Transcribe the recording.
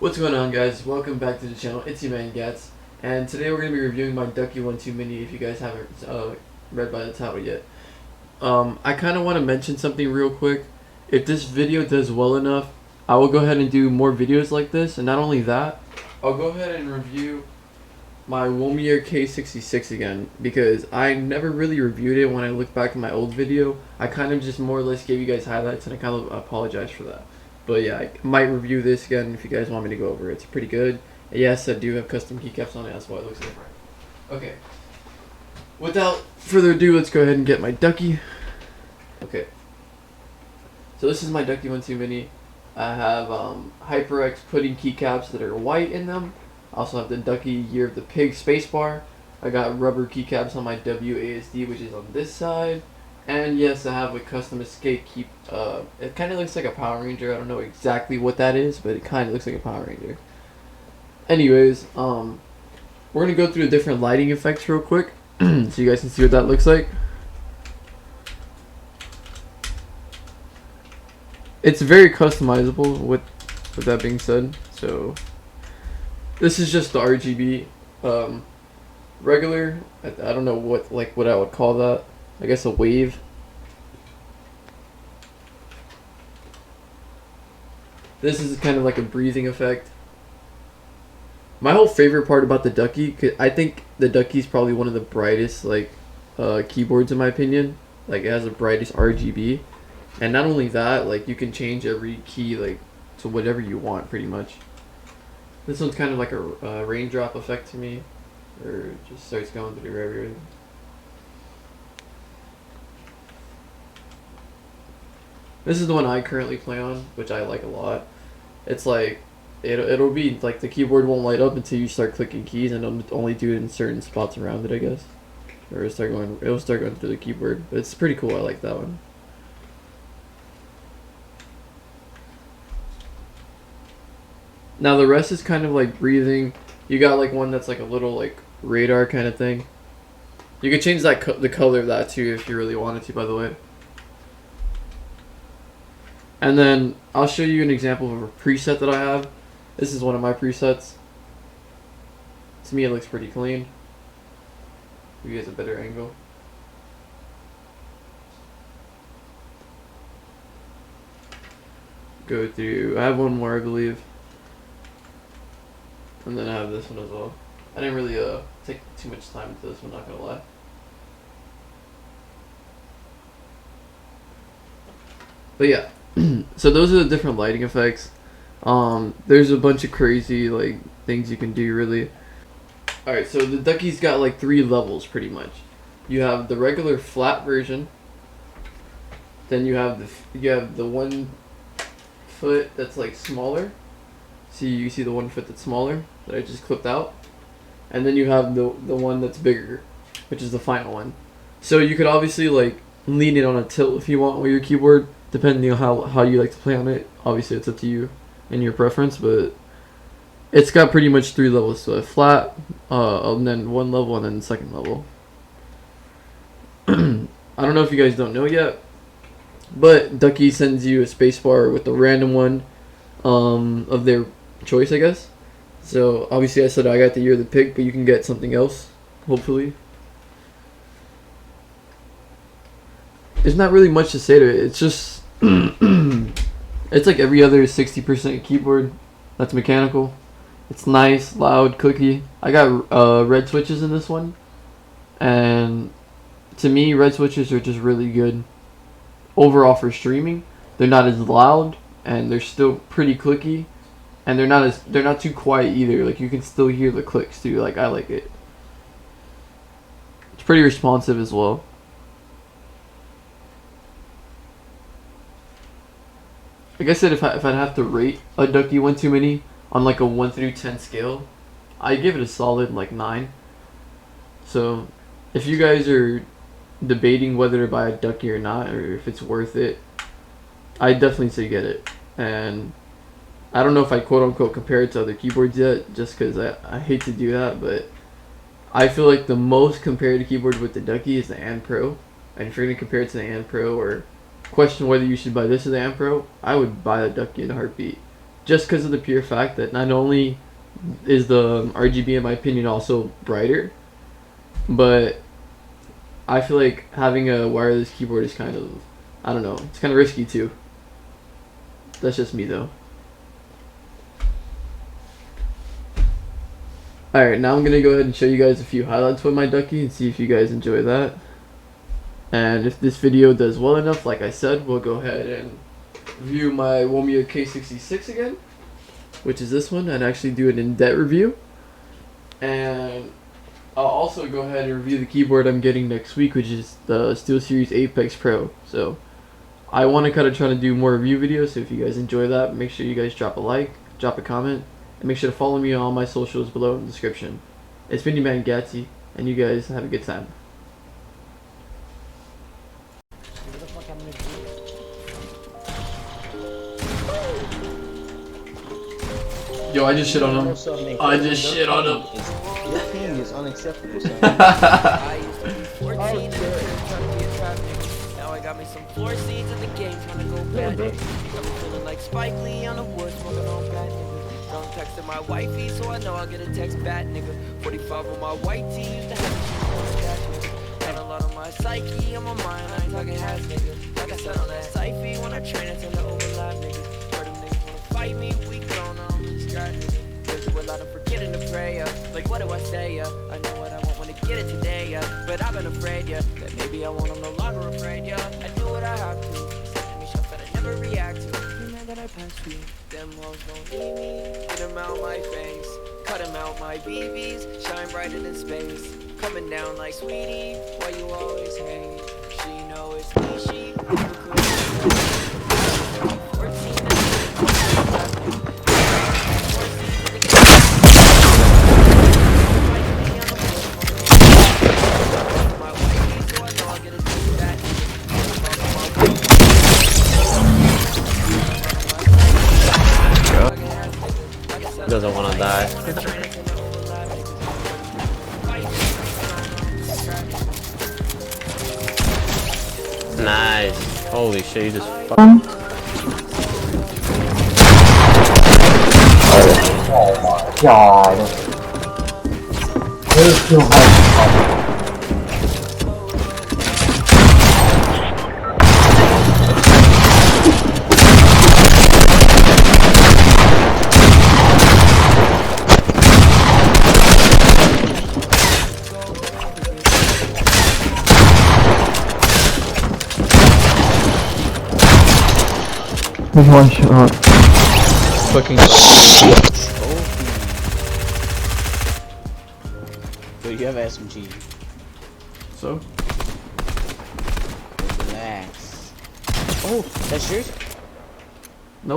What's going on, guys? Welcome back to the channel. It's your man Gahtzy, and today we're going to be reviewing my Ducky ONE Mini if you guys haven't read by the title yet. I kind of want to mention something real quick. If this video does well enough, I will go ahead and do more videos like this, and not only that, I'll go ahead and review my Womier K66 again, because I never really reviewed it. When I look back at my old video, I kind of just more or less gave you guys highlights, and I kind of apologize for that. But yeah, I might review this again if you guys want me to go over it. It's pretty good. Yes, I do have custom keycaps on it. That's why it looks different. Okay. Without further ado, let's go ahead and get my Ducky. Okay. So this is my Ducky ONE Mini. I have HyperX pudding keycaps that are white in them. I also have the Ducky Year of the Pig spacebar. I got rubber keycaps on my WASD, which is on this side. And yes, I have a custom escape key. It kind of looks like a Power Ranger. I don't know exactly what that is, but it kind of looks like a Power Ranger. Anyways, we're gonna go through the different lighting effects real quick, so you guys can see what that looks like. It's very customizable. With that being said, so this is just the RGB, regular. I don't know what I would call that. I guess a wave. This is kind of like a breathing effect. My whole favorite part about the Ducky, I think the Ducky is probably one of the brightest keyboards in my opinion. Like, it has the brightest RGB, and not only that, like, you can change every key to whatever you want pretty much. This one's kind of like a raindrop effect to me, or it just starts going through everything. This is the one I currently play on, which I like a lot. It's like, it'll be like the keyboard won't light up until you start clicking keys, and it'll only do it in certain spots around it, I guess. Or it'll start going through the keyboard. But it's pretty cool. I like that one. Now the rest is kind of like breathing. You got like one that's like a little like radar kind of thing. You could change that the color of that too if you really wanted to, by the way. And then I'll show you an example of a preset that I have. This is one of my presets. To me, it looks pretty clean. Give you guys a better angle. Go through. I have one more, I believe. And then I have this one as well. I didn't really take too much time into this one, not gonna lie. But yeah. So those are the different lighting effects. There's a bunch of crazy things you can do, really. Alright, so the Ducky's got like 3 levels pretty much. You have the regular flat version. Then you have the one foot that's like smaller. See, you see the one foot that's smaller that I just clipped out. And then you have the one that's bigger, which is the final one. So you could obviously like lean it on a tilt if you want with your keyboard, depending on how you like to play on it. Obviously, it's up to you and your preference, but it's got pretty much 3 levels. So a flat, and then 1 level, and then the second level. I don't know if you guys don't know yet, but Ducky sends you a spacebar with a random one of their choice, I guess. So obviously I said I got the Year of the Pig, but you can get something else, hopefully. There's not really much to say to it. It's just it's like every other 60% keyboard that's mechanical. It's nice, loud, clicky. I got red switches in this one, and to me, red switches are just really good overall for streaming. They're not as loud, and they're still pretty clicky, and they're not too quiet either. Like, you can still hear the clicks too. Like, I like it. It's pretty responsive as well. Like I said, if I'd have to rate a Ducky ONE Mini on like a 1 through 10 scale, I give it a solid like 9. So if you guys are debating whether to buy a Ducky or not, or if it's worth it, I definitely say get it. And I don't know if I quote unquote compare it to other keyboards yet, just because I hate to do that, but I feel like the most compared keyboard with the Ducky is the And Pro. And if you're going to compare it to the And Pro, or question whether you should buy this or the And Pro, I would buy the Ducky in a heartbeat. just because of the pure fact that not only is the RGB in my opinion also brighter, but I feel like having a wireless keyboard is kind of, I don't know, it's kind of risky too. That's just me though. Alright, now I'm gonna go ahead and show you guys a few highlights with my Ducky and see if you guys enjoy that. And if this video does well enough, like I said, we'll go ahead and review my Womia K66 again, which is this one, and actually do an in-depth review. And I'll also go ahead and review the keyboard I'm getting next week, which is the SteelSeries Apex Pro. So I want to kind of try to do more review videos, so if you guys enjoy that, make sure you guys drop a like, drop a comment, and make sure to follow me on all my socials below in the description. It's been your man Gahtzy, and you guys have a good time. Yo, I just shit on him. I just shit on him. Your thing is unacceptable, son. I used to be 14 and trying to be a trap nigga. Now I got me some floor seats in the game trying to go bad nigga. Got me feeling like Spike Lee on the wood smoking on bad nigga. Drunk texting my wifey so I know I'll get a text back nigga. 45 on my white tee used to have got a lot on my psyche on my mind. I ain't talking half nigga. Like I said on that psyche when I train I tend to overlap nigga. Heard them niggas wanna fight me, we gone on. A lot of forgetting to pray, like what do I say, I know what I want when I get it today, but I've been afraid, that maybe I won't, I'm no longer afraid, I do what I have to, sending me shots that I never react to, you know that I pass through, them walls don't need me, get them out my face, cut them out my BBs, shine brighter than space, coming down like sweetie, why you always hate, she know it's me, she, Doesn't want to die. Nice. Holy shit, you just fucking. Oh my god. There's too much. There's one shot. Fucking shit. Dude, you have SMG. So? Relax. Oh, that's yours?